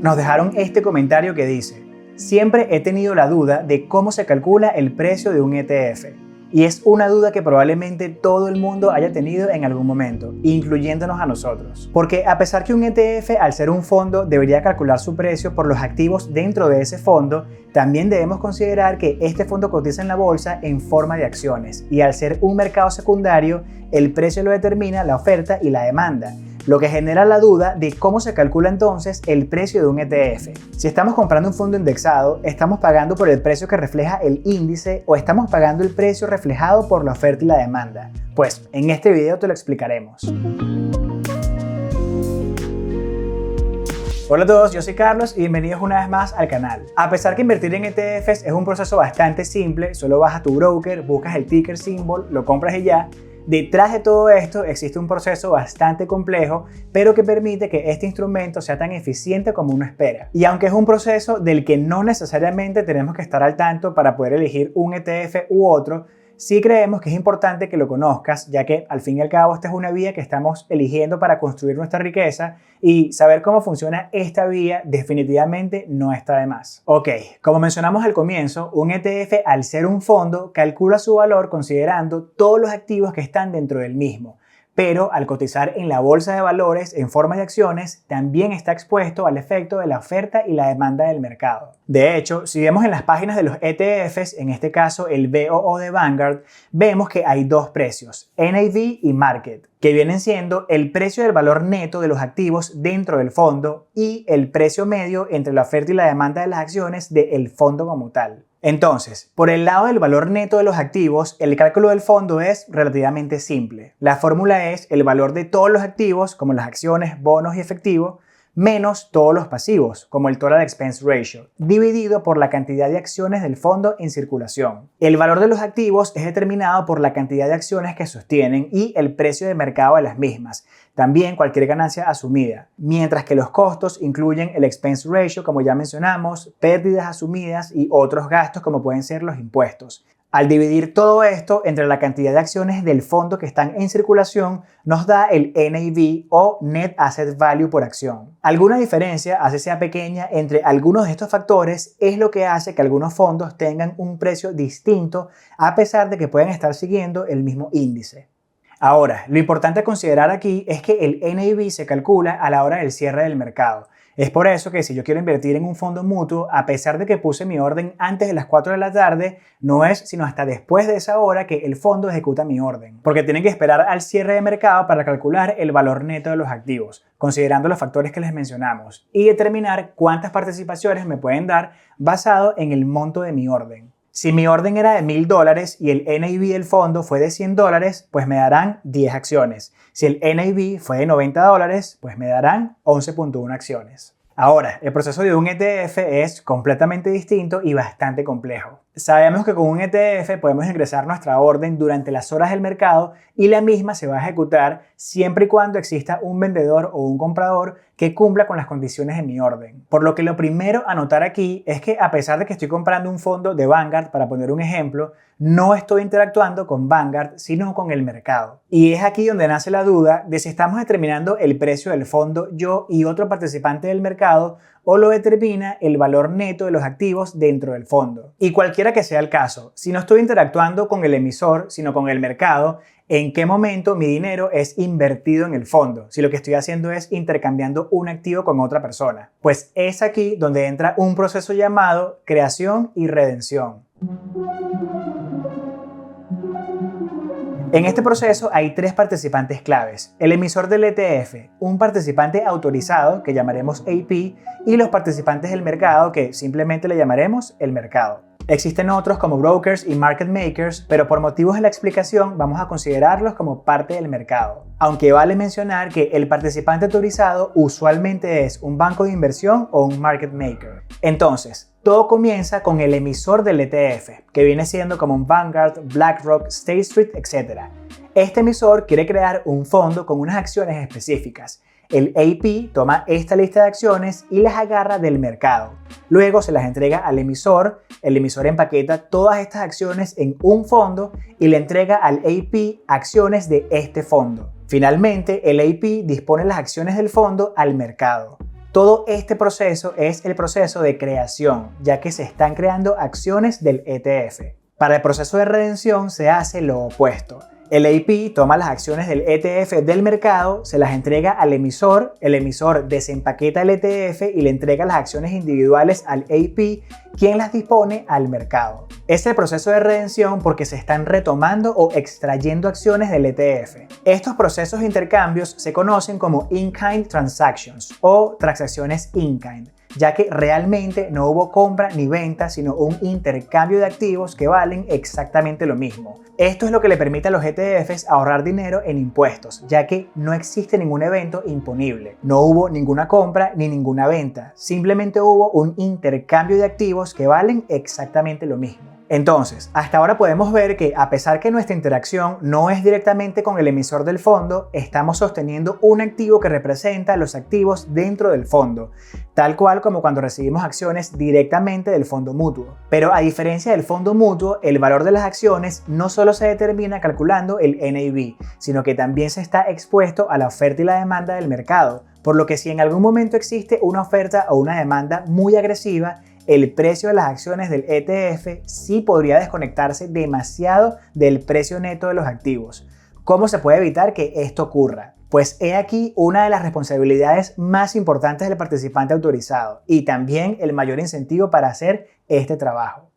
nos dejaron este comentario que dice: siempre he tenido la duda de cómo se calcula el precio de un ETF. Y es una duda que probablemente todo el mundo haya tenido en algún momento, incluyéndonos a nosotros. Porque a pesar que un ETF, al ser un fondo, debería calcular su precio por los activos dentro de ese fondo, también debemos considerar que este fondo cotiza en la bolsa en forma de acciones. Y al ser un mercado secundario, el precio lo determina la oferta y la demanda, lo que genera la duda de cómo se calcula entonces el precio de un ETF. Si estamos comprando un fondo indexado, ¿estamos pagando por el precio que refleja el índice o estamos pagando el precio reflejado por la oferta y la demanda? Pues en este video te lo explicaremos. Hola a todos, yo soy Carlos y bienvenidos una vez más al canal. A pesar que invertir en ETFs es un proceso bastante simple, solo vas a tu broker, buscas el ticker symbol, lo compras y ya. Detrás de todo esto existe un proceso bastante complejo, pero que permite que este instrumento sea tan eficiente como uno espera. Y aunque es un proceso del que no necesariamente tenemos que estar al tanto para poder elegir un ETF u otro, sí creemos que es importante que lo conozcas, ya que al fin y al cabo esta es una vía que estamos eligiendo para construir nuestra riqueza y saber cómo funciona esta vía definitivamente no está de más. Ok, como mencionamos al comienzo, un ETF al ser un fondo calcula su valor considerando todos los activos que están dentro del mismo. Pero al cotizar en la bolsa de valores en forma de acciones, también está expuesto al efecto de la oferta y la demanda del mercado. De hecho, si vemos en las páginas de los ETFs, en este caso el VOO de Vanguard, vemos que hay dos precios, NAV y Market, que vienen siendo el precio del valor neto de los activos dentro del fondo y el precio medio entre la oferta y la demanda de las acciones del fondo como tal. Entonces, por el lado del valor neto de los activos, el cálculo del fondo es relativamente simple. La fórmula es el valor de todos los activos, como las acciones, bonos y efectivo, menos todos los pasivos, como el Total Expense Ratio, dividido por la cantidad de acciones del fondo en circulación. El valor de los activos es determinado por la cantidad de acciones que sostienen y el precio de mercado de las mismas, también cualquier ganancia asumida, mientras que los costos incluyen el Expense Ratio, como ya mencionamos, pérdidas asumidas y otros gastos como pueden ser los impuestos. Al dividir todo esto entre la cantidad de acciones del fondo que están en circulación, nos da el NAV o Net Asset Value por acción. Alguna diferencia, así sea pequeña, entre algunos de estos factores es lo que hace que algunos fondos tengan un precio distinto a pesar de que pueden estar siguiendo el mismo índice. Ahora, lo importante a considerar aquí es que el NAV se calcula a la hora del cierre del mercado. Es por eso que si yo quiero invertir en un fondo mutuo, a pesar de que puse mi orden antes de las 4 de la tarde, no es sino hasta después de esa hora que el fondo ejecuta mi orden. Porque tienen que esperar al cierre de mercado para calcular el valor neto de los activos, considerando los factores que les mencionamos, y determinar cuántas participaciones me pueden dar basado en el monto de mi orden. Si mi orden era de $1,000 y el NAV del fondo fue de $100, pues me darán 10 acciones. Si el NAV fue de $90, pues me darán 11.1 acciones. Ahora, el proceso de un ETF es completamente distinto y bastante complejo. Sabemos que con un ETF podemos ingresar nuestra orden durante las horas del mercado y la misma se va a ejecutar siempre y cuando exista un vendedor o un comprador que cumpla con las condiciones de mi orden. Por lo que lo primero a notar aquí es que a pesar de que estoy comprando un fondo de Vanguard, para poner un ejemplo, no estoy interactuando con Vanguard, sino con el mercado. Y es aquí donde nace la duda de si estamos determinando el precio del fondo yo y otro participante del mercado o lo determina el valor neto de los activos dentro del fondo. Y cualquiera que sea el caso, si no estoy interactuando con el emisor, sino con el mercado, ¿en qué momento mi dinero es invertido en el fondo? Si lo que estoy haciendo es intercambiando un activo con otra persona. Pues es aquí donde entra un proceso llamado creación y redención. En este proceso hay 3 participantes claves: el emisor del ETF, un participante autorizado que llamaremos AP y los participantes del mercado que simplemente le llamaremos el mercado. Existen otros como brokers y market makers, pero por motivos de la explicación vamos a considerarlos como parte del mercado. Aunque vale mencionar que el participante autorizado usualmente es un banco de inversión o un market maker. Entonces, todo comienza con el emisor del ETF, que viene siendo como un Vanguard, BlackRock, State Street, etc. Este emisor quiere crear un fondo con unas acciones específicas. El AP toma esta lista de acciones y las agarra del mercado. Luego se las entrega al emisor, el emisor empaqueta todas estas acciones en un fondo y le entrega al AP acciones de este fondo. Finalmente, el AP dispone las acciones del fondo al mercado. Todo este proceso es el proceso de creación, ya que se están creando acciones del ETF. Para el proceso de redención se hace lo opuesto. El AP toma las acciones del ETF del mercado, se las entrega al emisor, el emisor desempaqueta el ETF y le entrega las acciones individuales al AP, quien las dispone al mercado. Es el proceso de redención porque se están retomando o extrayendo acciones del ETF. Estos procesos de intercambios se conocen como in-kind transactions o transacciones in-kind, ya que realmente no hubo compra ni venta, sino un intercambio de activos que valen exactamente lo mismo. Esto es lo que le permite a los ETFs ahorrar dinero en impuestos, ya que no existe ningún evento imponible. No hubo ninguna compra ni ninguna venta, simplemente hubo un intercambio de activos que valen exactamente lo mismo. Entonces, hasta ahora podemos ver que a pesar que nuestra interacción no es directamente con el emisor del fondo, estamos sosteniendo un activo que representa los activos dentro del fondo, tal cual como cuando recibimos acciones directamente del fondo mutuo. Pero a diferencia del fondo mutuo, el valor de las acciones no solo se determina calculando el NAV, sino que también se está expuesto a la oferta y la demanda del mercado, por lo que si en algún momento existe una oferta o una demanda muy agresiva, el precio de las acciones del ETF sí podría desconectarse demasiado del precio neto de los activos. ¿Cómo se puede evitar que esto ocurra? Pues he aquí una de las responsabilidades más importantes del participante autorizado y también el mayor incentivo para hacer este trabajo.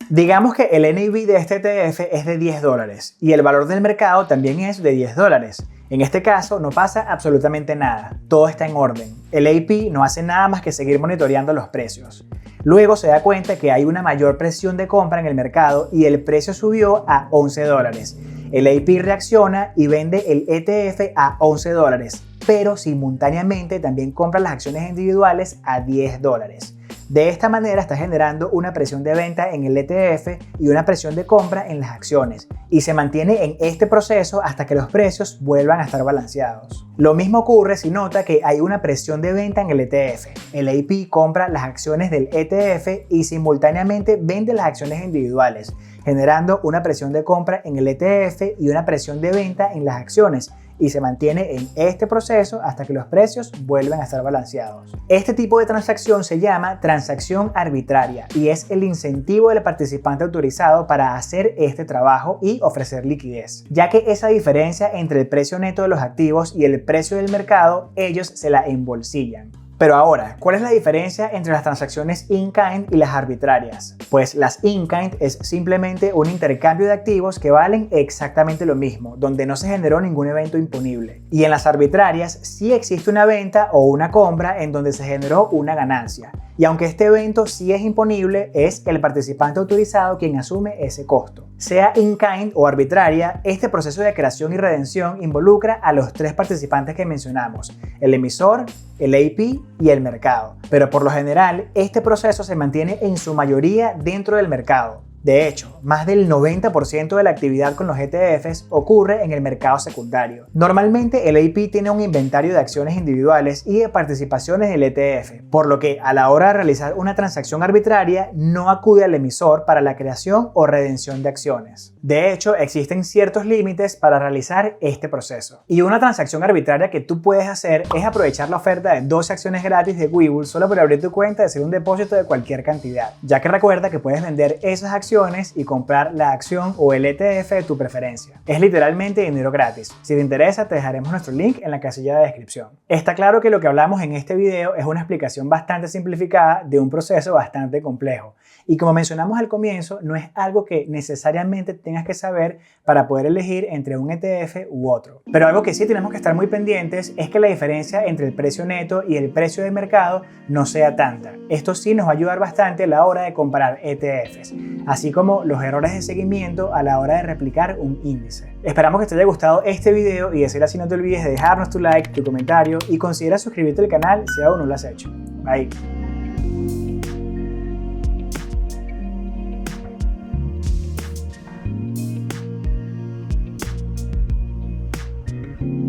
Digamos que el NAV de este ETF es de $10 y el valor del mercado también es de $10. En este caso no pasa absolutamente nada, todo está en orden. El AP no hace nada más que seguir monitoreando los precios. Luego se da cuenta que hay una mayor presión de compra en el mercado y el precio subió a $11. El AP reacciona y vende el ETF a $11, pero simultáneamente también compra las acciones individuales a $10. De esta manera está generando una presión de venta en el ETF y una presión de compra en las acciones, y se mantiene en este proceso hasta que los precios vuelvan a estar balanceados. Lo mismo ocurre si nota que hay una presión de venta en el ETF. El AP compra las acciones del ETF y simultáneamente vende las acciones individuales, generando una presión de compra en el ETF y una presión de venta en las acciones, y se mantiene en este proceso hasta que los precios vuelvan a estar balanceados. Este tipo de transacción se llama transacción arbitraria y es el incentivo del participante autorizado para hacer este trabajo y ofrecer liquidez, ya que esa diferencia entre el precio neto de los activos y el precio del mercado, ellos se la embolsillan. Pero ahora, ¿cuál es la diferencia entre las transacciones in-kind y las arbitrarias? Pues las in-kind es simplemente un intercambio de activos que valen exactamente lo mismo, donde no se generó ningún evento imponible. Y en las arbitrarias sí existe una venta o una compra en donde se generó una ganancia. Y aunque este evento sí es imponible, es el participante autorizado quien asume ese costo. Sea in-kind o arbitraria, este proceso de creación y redención involucra a los tres participantes que mencionamos, el emisor, el AP y el mercado. Pero por lo general, este proceso se mantiene en su mayoría dentro del mercado. De hecho, más del 90% de la actividad con los ETFs ocurre en el mercado secundario. Normalmente el AP tiene un inventario de acciones individuales y de participaciones del ETF, por lo que a la hora de realizar una transacción arbitraria no acude al emisor para la creación o redención de acciones. De hecho, existen ciertos límites para realizar este proceso. Y una transacción arbitraria que tú puedes hacer es aprovechar la oferta de 12 acciones gratis de Webull solo por abrir tu cuenta y hacer un depósito de cualquier cantidad, ya que recuerda que puedes vender esas acciones y comprar la acción o el ETF de tu preferencia. Es literalmente dinero gratis. Si te interesa, te dejaremos nuestro link en la casilla de descripción. Está claro que lo que hablamos en este video es una explicación bastante simplificada de un proceso bastante complejo. Y como mencionamos al comienzo, no es algo que necesariamente tengas que saber para poder elegir entre un ETF u otro. Pero algo que sí tenemos que estar muy pendientes es que la diferencia entre el precio neto y el precio de mercado no sea tanta. Esto sí nos va a ayudar bastante a la hora de comparar ETFs, así como los errores de seguimiento a la hora de replicar un índice. Esperamos que te haya gustado este video y de ser así no te olvides de dejarnos tu like, tu comentario y considera suscribirte al canal si aún no lo has hecho. Bye.